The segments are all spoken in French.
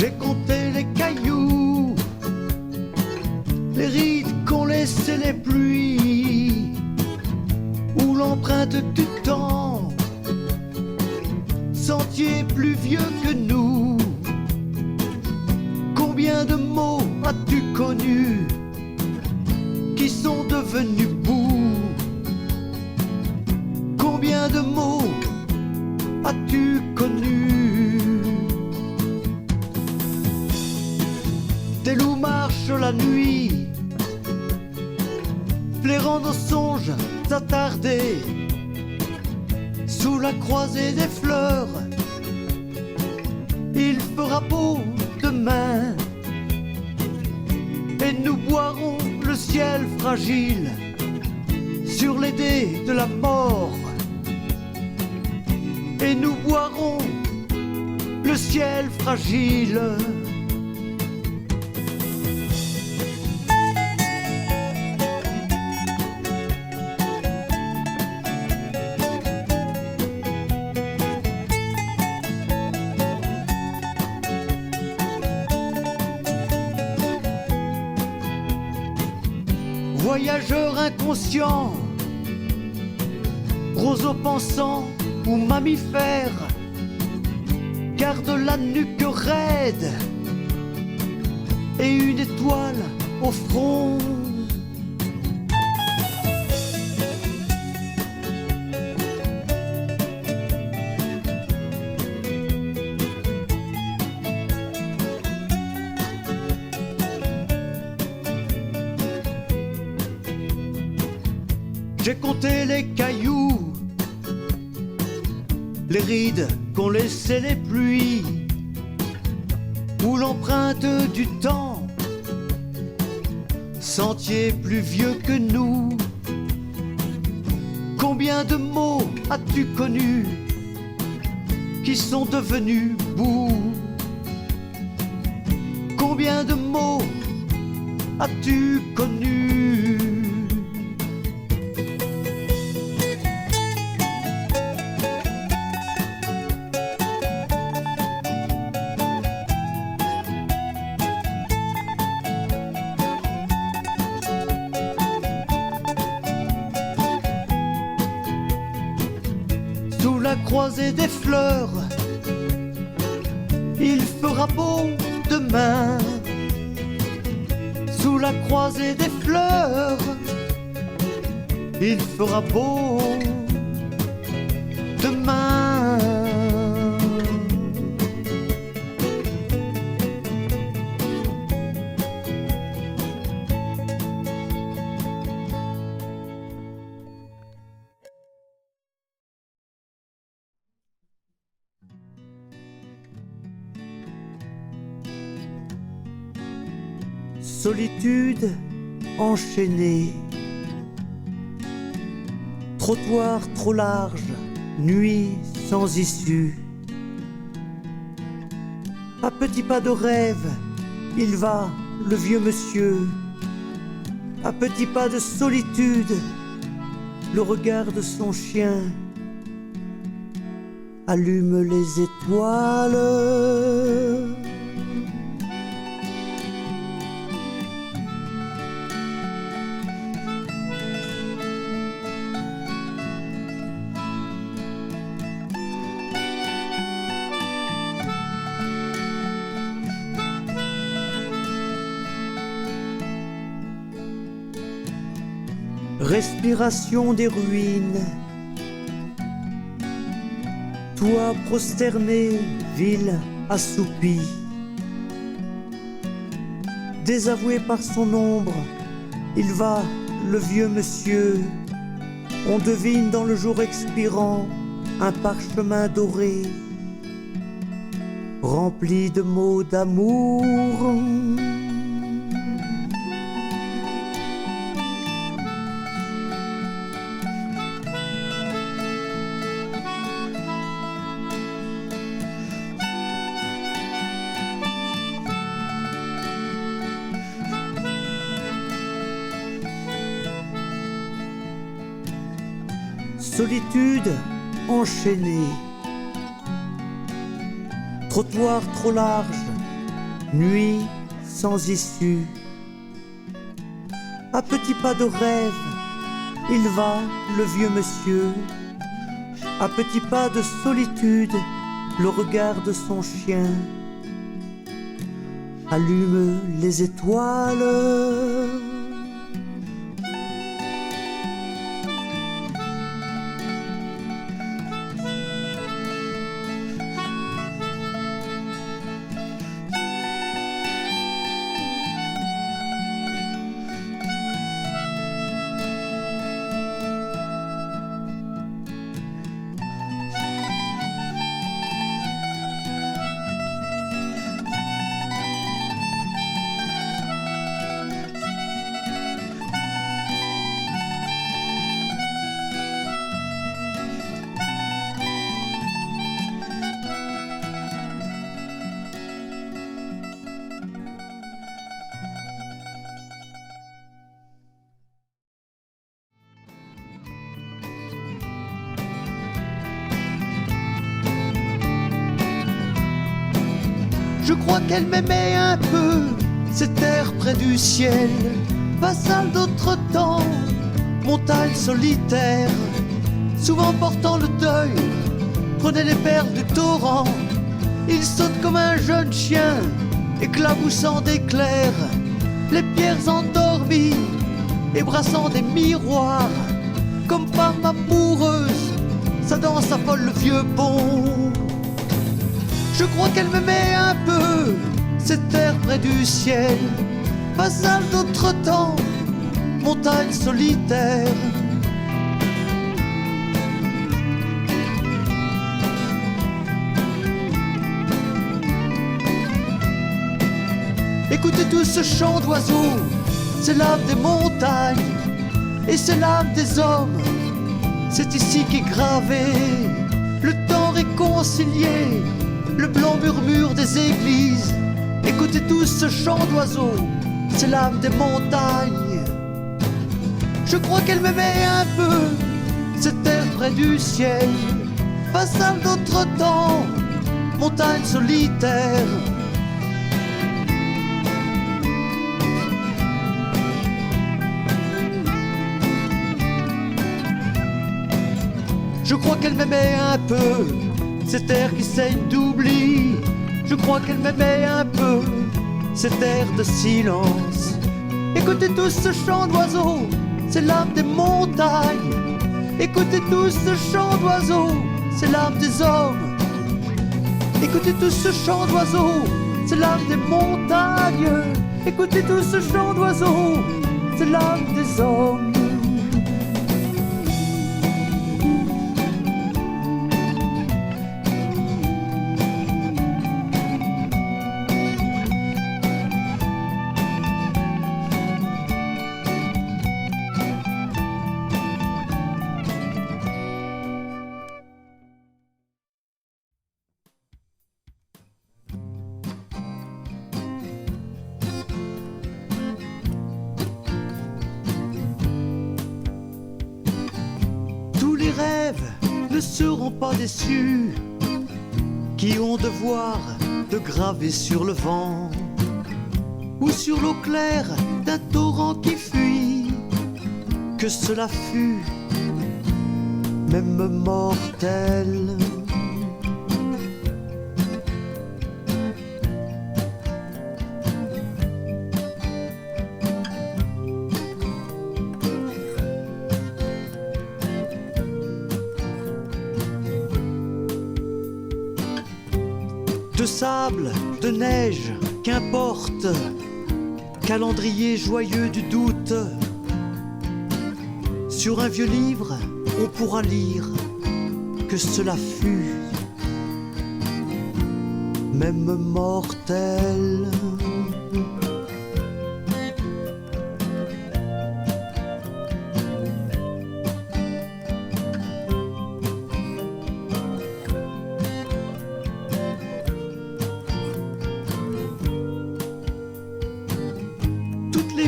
J'ai compté les cailloux, les rides qu'ont laissé les pluies, ou l'empreinte du temps, sentier plus vieux que nous. Combien de mots as-tu connus qui sont devenus boue? Combien de mots as-tu connus? Des loups marchent la nuit, flairant nos songes attardés, sous la croisée des fleurs. Il fera beau demain, et nous boirons le ciel fragile sur les dés de la mort. Et nous boirons le ciel fragile. Voyageur inconscient, roseau pensant ou mammifère, garde la nuque raide et une étoile au front. J'ai compté les cailloux, les rides qu'ont laissé les pluies, ou l'empreinte du temps, sentier plus vieux que nous. Combien de mots as-tu connus qui sont devenus boue? Combien de mots as-tu connus? Sous la croisée des fleurs, il fera beau demain. Sous la croisée des fleurs, il fera beau demain. Solitude enchaînée, trottoir trop large, nuit sans issue. À petits pas de rêve, il va, le vieux monsieur. À petits pas de solitude, le regard de son chien allume les étoiles. Respiration des ruines, toi prosterné, ville assoupie, désavoué par son ombre, il va, le vieux monsieur. On devine dans le jour expirant un parchemin doré, rempli de mots d'amour. Solitude enchaînée, trottoir trop large, nuit sans issue. À petits pas de rêve, il va, le vieux monsieur. À petits pas de solitude, le regard de son chien allume les étoiles. Je crois qu'elle m'aimait un peu, cette terre près du ciel, vassal d'autre temps, montagne solitaire, souvent portant le deuil, prenait les perles du torrent. Il saute comme un jeune chien, éclaboussant d'éclairs, les pierres endormies, et brassant des miroirs. Comme femme amoureuse, sa danse affole le vieux pont. Je crois qu'elle m'aimait un peu, cette terre près du ciel, vassal d'autre temps, montagne solitaire. Écoutez tout ce chant d'oiseaux, c'est l'âme des montagnes et c'est l'âme des hommes. C'est ici qu'est gravé le temps réconcilié, le blanc murmure des églises. Écoutez tout ce chant d'oiseaux, c'est l'âme des montagnes. Je crois qu'elle m'aimait un peu, cette terre près du ciel, vassal d'autre temps, montagne solitaire. Je crois qu'elle m'aimait un peu, cette terre qui saigne d'oubli. Je crois qu'elle m'aimait un peu, cette terre de silence. Écoutez tout ce chant d'oiseaux, c'est l'âme des montagnes. Écoutez tout ce chant d'oiseaux, c'est l'âme des hommes. Écoutez tout ce chant d'oiseaux, c'est l'âme des montagnes. Écoutez tout ce chant d'oiseaux, c'est l'âme des hommes. Ne seront pas déçus qui ont devoir de graver sur le vent ou sur l'eau claire d'un torrent qui fuit, que cela fut même mortel. De sable, de neige, qu'importe, calendrier joyeux du doute. Sur un vieux livre, on pourra lire que cela fut même mortel.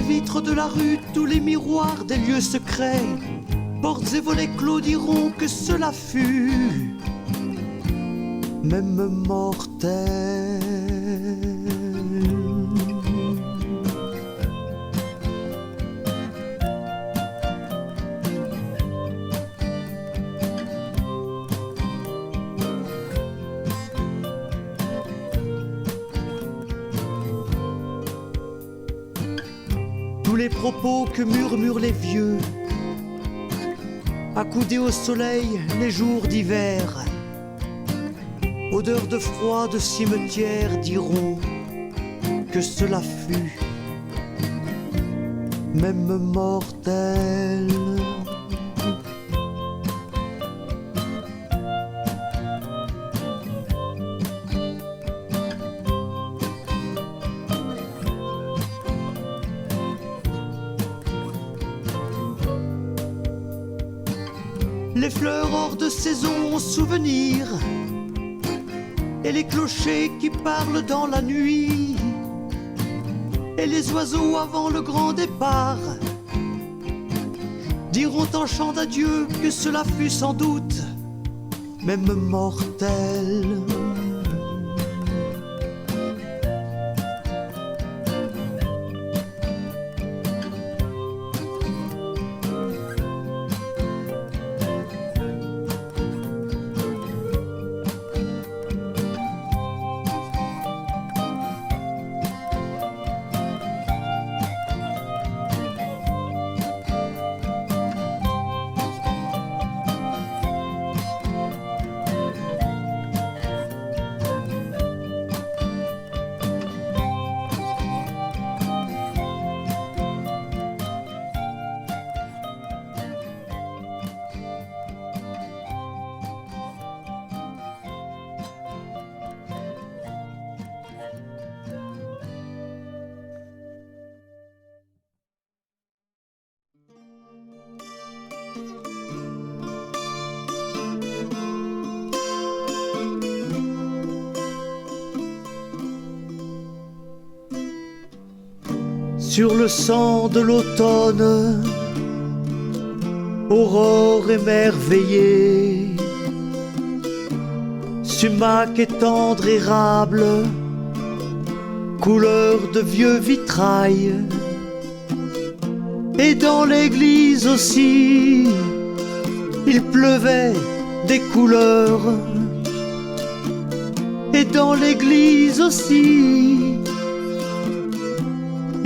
Vitres de la rue, tous les miroirs des lieux secrets, portes et volets clos diront que cela fut même mortel. tous les propos que murmurent les vieux, accoudés au soleil les jours d'hiver, odeur de froid de cimetière diront que cela fut même mortel. Les fleurs hors de saison, souvenirs, et les clochers qui parlent dans la nuit, et les oiseaux avant le grand départ, diront en chant d'adieu que cela fut sans doute même mortel. Sur le sang de l'automne, aurore émerveillée, sumac et tendre érable, couleur de vieux vitrail. Et dans l'église aussi, il pleuvait des couleurs. Et dans l'église aussi,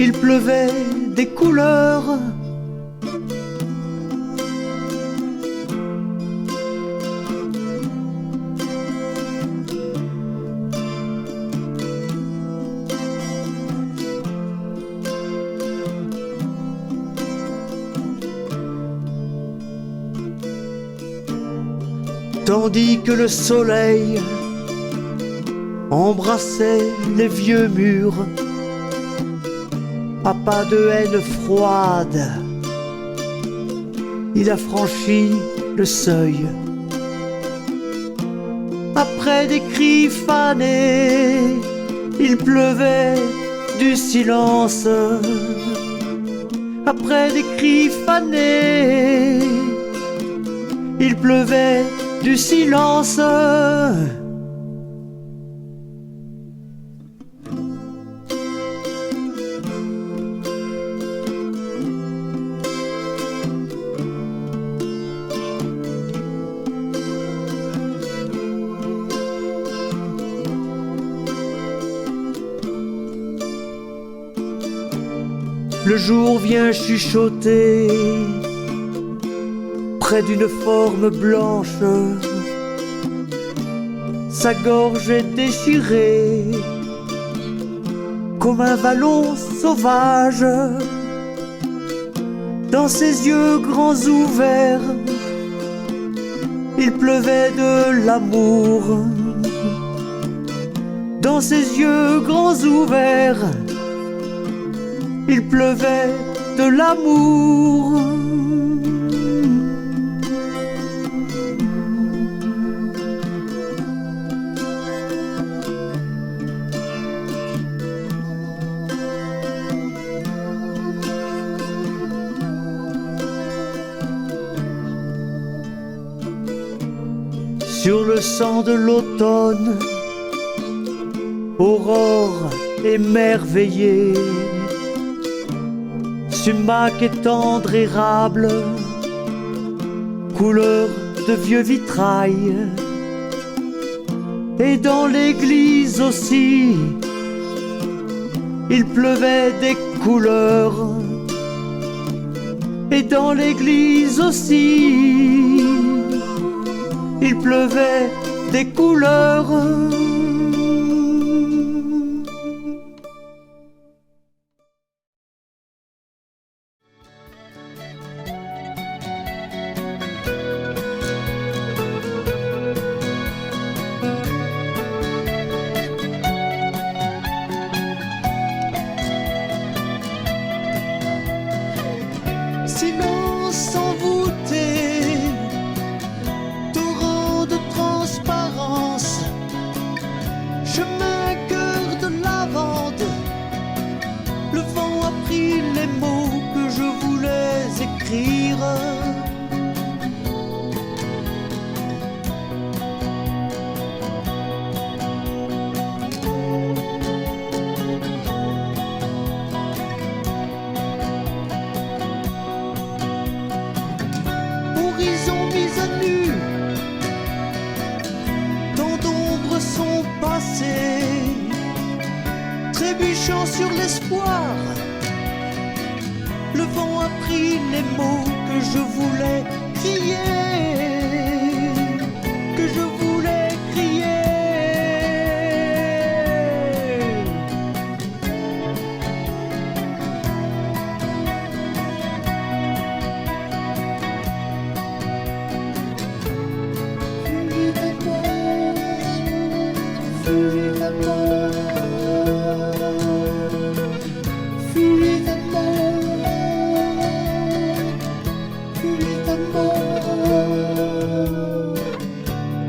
il pleuvait des couleurs. Tandis que le soleil embrassait les vieux murs, à pas de haine froide, il a franchi le seuil. Après des cris fanés, il pleuvait du silence. Après des cris fanés, il pleuvait du silence. Le jour vient chuchoter près d'une forme blanche, sa gorge est déchirée comme un vallon sauvage. Dans ses yeux grands ouverts, il pleuvait de l'amour. Dans ses yeux grands ouverts, il pleuvait de l'amour. Sur le sang de l'automne, aurore émerveillée, sumac et tendre érable, couleur de vieux vitrail. Et dans l'église aussi, il pleuvait des couleurs. et dans l'église aussi, il pleuvait des couleurs. Silence envoûté, torrent de transparence, chemin cœur de lavande. Le vent a pris les mots que je voulais écrire. Horizon mis à nu, tant d'ombres sont passées, trébuchant sur l'espoir. Le vent a pris les mots que je voulais crier, que je voulais crier.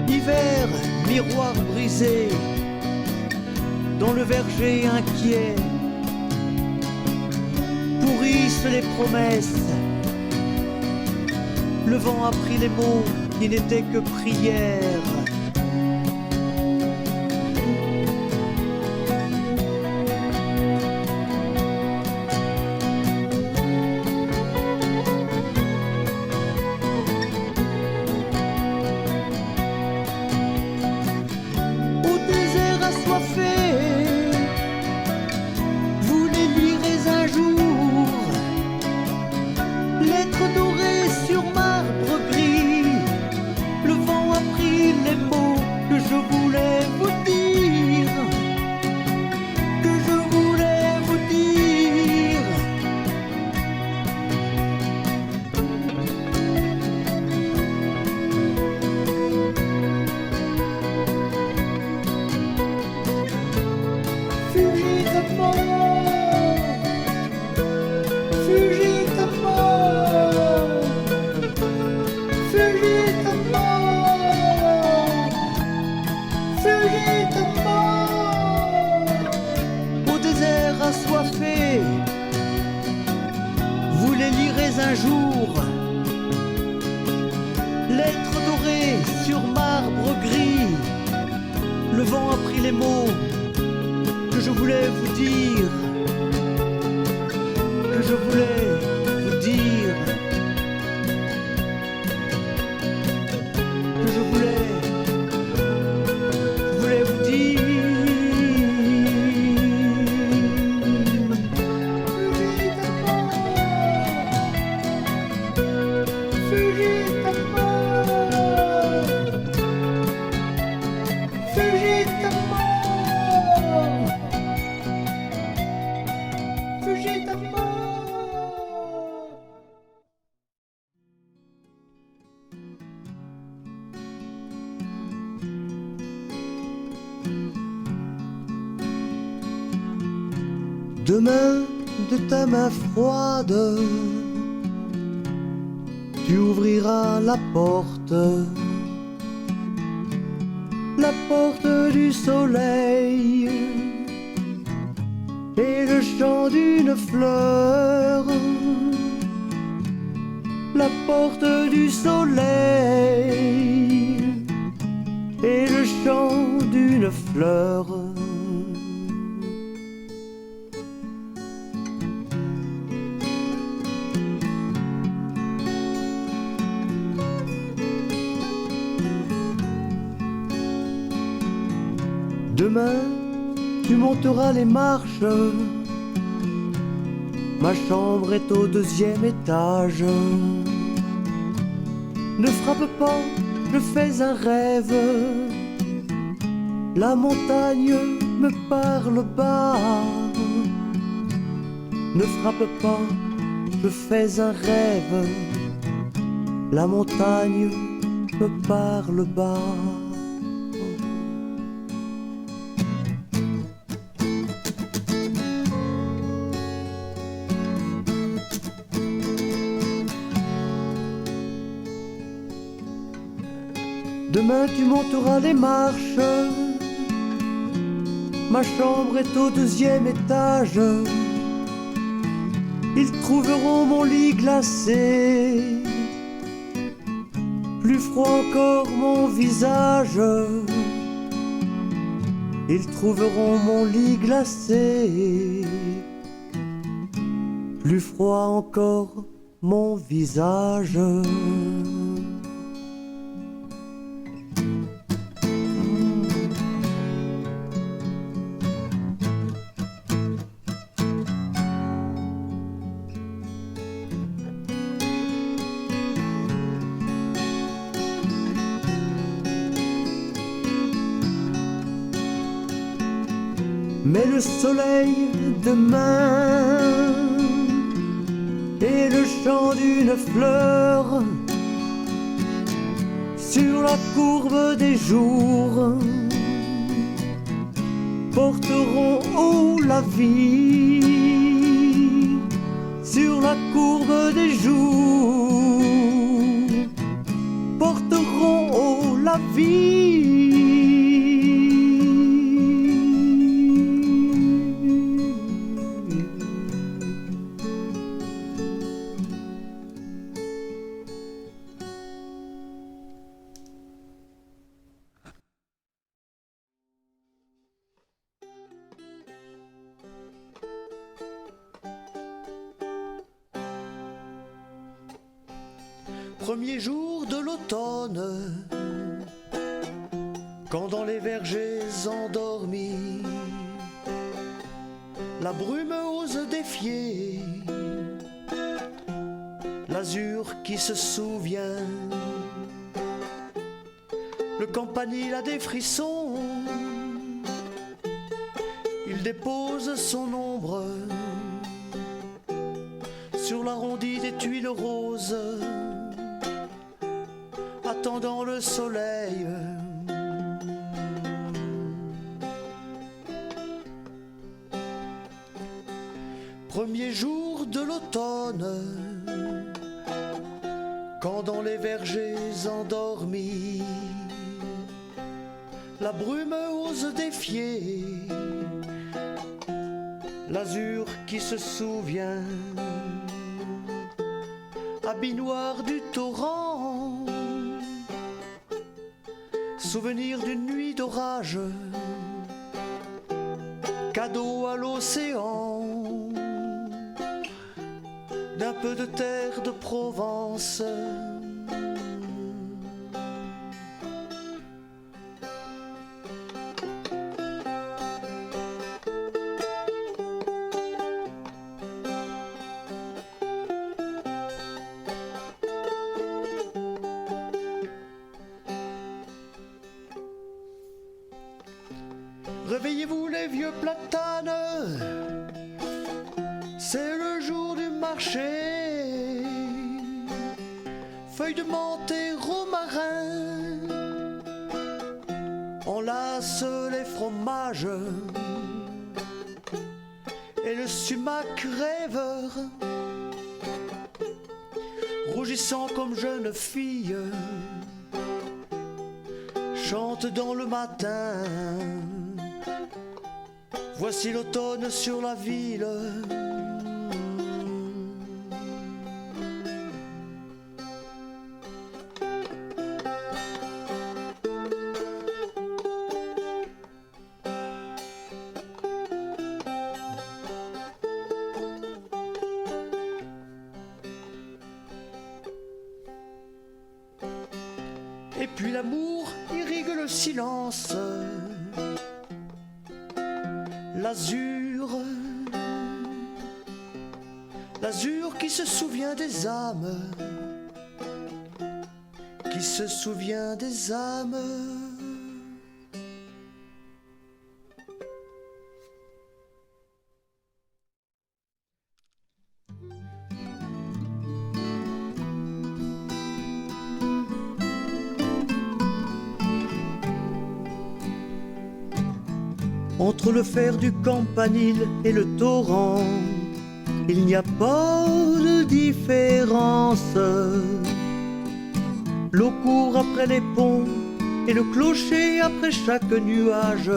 Hiver, miroir brisé, dans le verger inquiet, pourrissent les promesses. Le vent a pris les mots qui n'étaient que prières. Au désert assoiffé, vous les lirez un jour. Lettres dorées sur marbre gris. Le vent a pris les mots que je voulais vous dire, que je voulais vous dire. Fugit de mort, fugit de mort, fugit de mort, fugit de mort. Au désert assoiffé, vous les lirez un jour. Lettres dorées sur marbre gris. Le vent a pris les mots que je voulais vous dire, que je voulais vous dire, que je voulais vous dire. Fugit de mort, fugit de mort, fugit de mort. Demain, de ta main froide, tu ouvriras la porte du soleil et le chant d'une fleur, la porte du soleil et le chant d'une fleur. Demain, tu monteras les marches Ma chambre est au 2e étage. Ne frappe pas, je fais un rêve. La montagne me parle bas. Ne frappe pas, je fais un rêve. La montagne me parle bas. Demain tu monteras les marches. Ma chambre est au 2e étage. Ils trouveront mon lit glacé, plus froid encore mon visage. Ils trouveront mon lit glacé, plus froid encore mon visage. Mais le soleil demain et le chant d'une fleur sur la courbe des jours porteront haut la vie. Sur la courbe des jours porteront haut la vie. Premier jour de l'automne, quand dans les vergers endormis, la brume ose défier l'azur qui se souvient. Le campanile a des frissons, il dépose son ombre sur l'arrondi des tuiles roses, attendant le soleil. Premier jour de l'automne, quand dans les vergers endormis, la brume ose défier l'azur qui se souvient. Habit noir du torrent, souvenir d'une nuit d'orage, cadeau à l'océan d'un peu de terre de Provence. Réveillez-vous les vieux platanes, c'est le jour du marché. Feuilles de menthe et romarin enlacent les fromages, et le sumac rêveur, rougissant comme jeune fille, chante dans le matin. Voici l'automne sur la ville. Et puis l'amour irrigue le silence, l'azur l'azur qui se souvient des âmes, qui se souvient des âmes. Entre le fer du campanile et le torrent, il n'y a pas de différence. L'eau court après les ponts et le clocher après chaque nuage.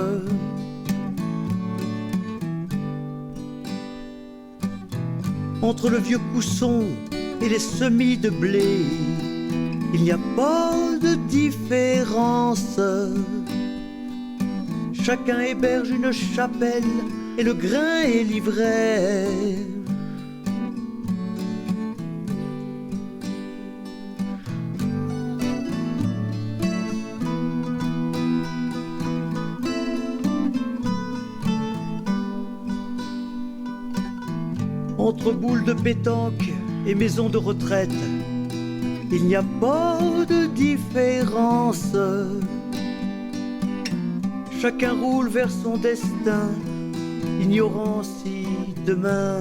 Entre le vieux cousson et les semis de blé, il n'y a pas de différence. Chacun héberge une chapelle et le grain est livré. Entre boules de pétanque et maisons de retraite, il n'y a pas de différence. Chacun roule vers son destin, ignorant si demain.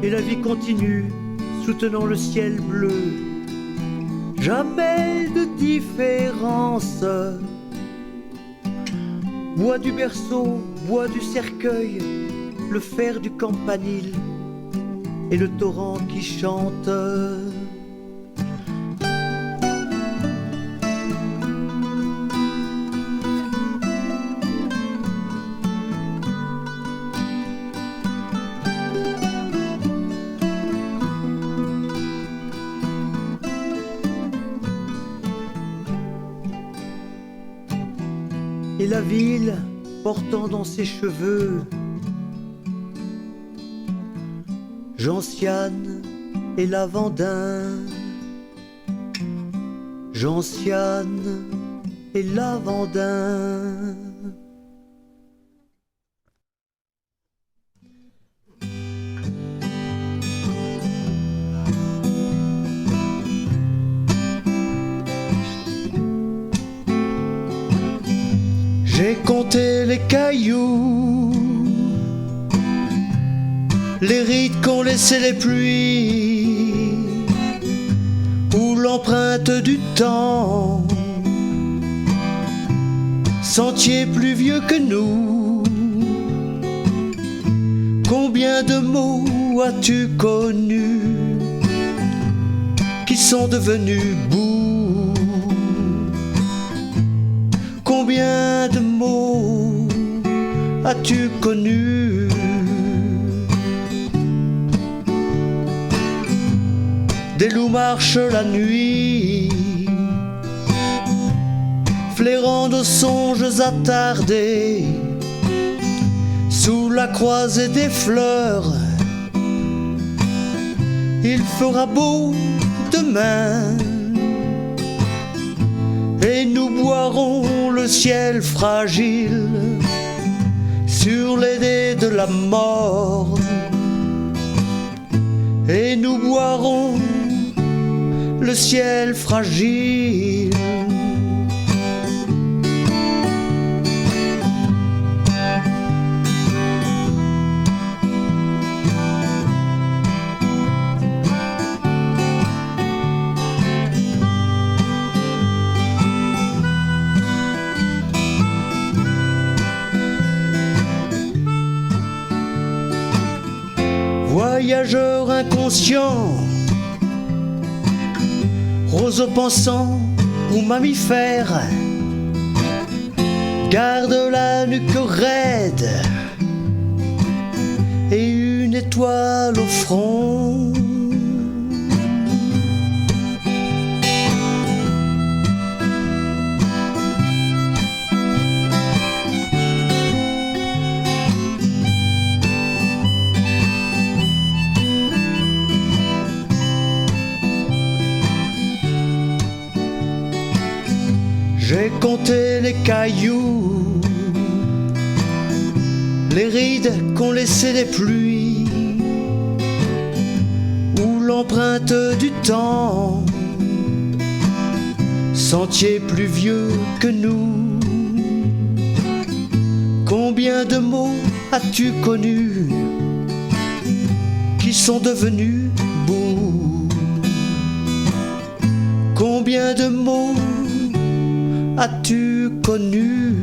Et la vie continue, soutenant le ciel bleu. Jamais de différence. Bois du berceau, bois du cercueil, le fer du campanile et le torrent qui chante. Et la ville portant dans ses cheveux gentiane et lavandin, gentiane et lavandin. J'ai compté les cailloux, les rides qu'ont laissé les pluies, ou l'empreinte du temps, sentier plus vieux que nous. Combien de mots as-tu connus qui sont devenus boue? Combien de mots as-tu connus? Des loups marchent la nuit, flairant nos songes attardés, sous la croisée des fleurs. Il fera beau demain, et nous boirons le ciel fragile sur les dés de la mort. Et nous boirons le ciel fragile. Voyageur inconscient, roseau pensant ou mammifère, garde la nuque raide et une étoile au front. J'ai compté les cailloux, les rides qu'ont laissées les pluies, ou l'empreinte du temps, sentier plus vieux que nous. Combien de mots as-tu connus qui sont devenus boue? Combien de mots as-tu connus?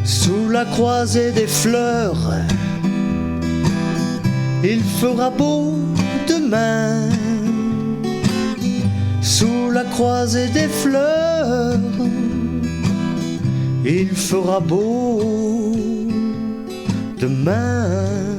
Sous la croisée des fleurs, il fera beau demain. Sous la croisée des fleurs, il fera beau demain.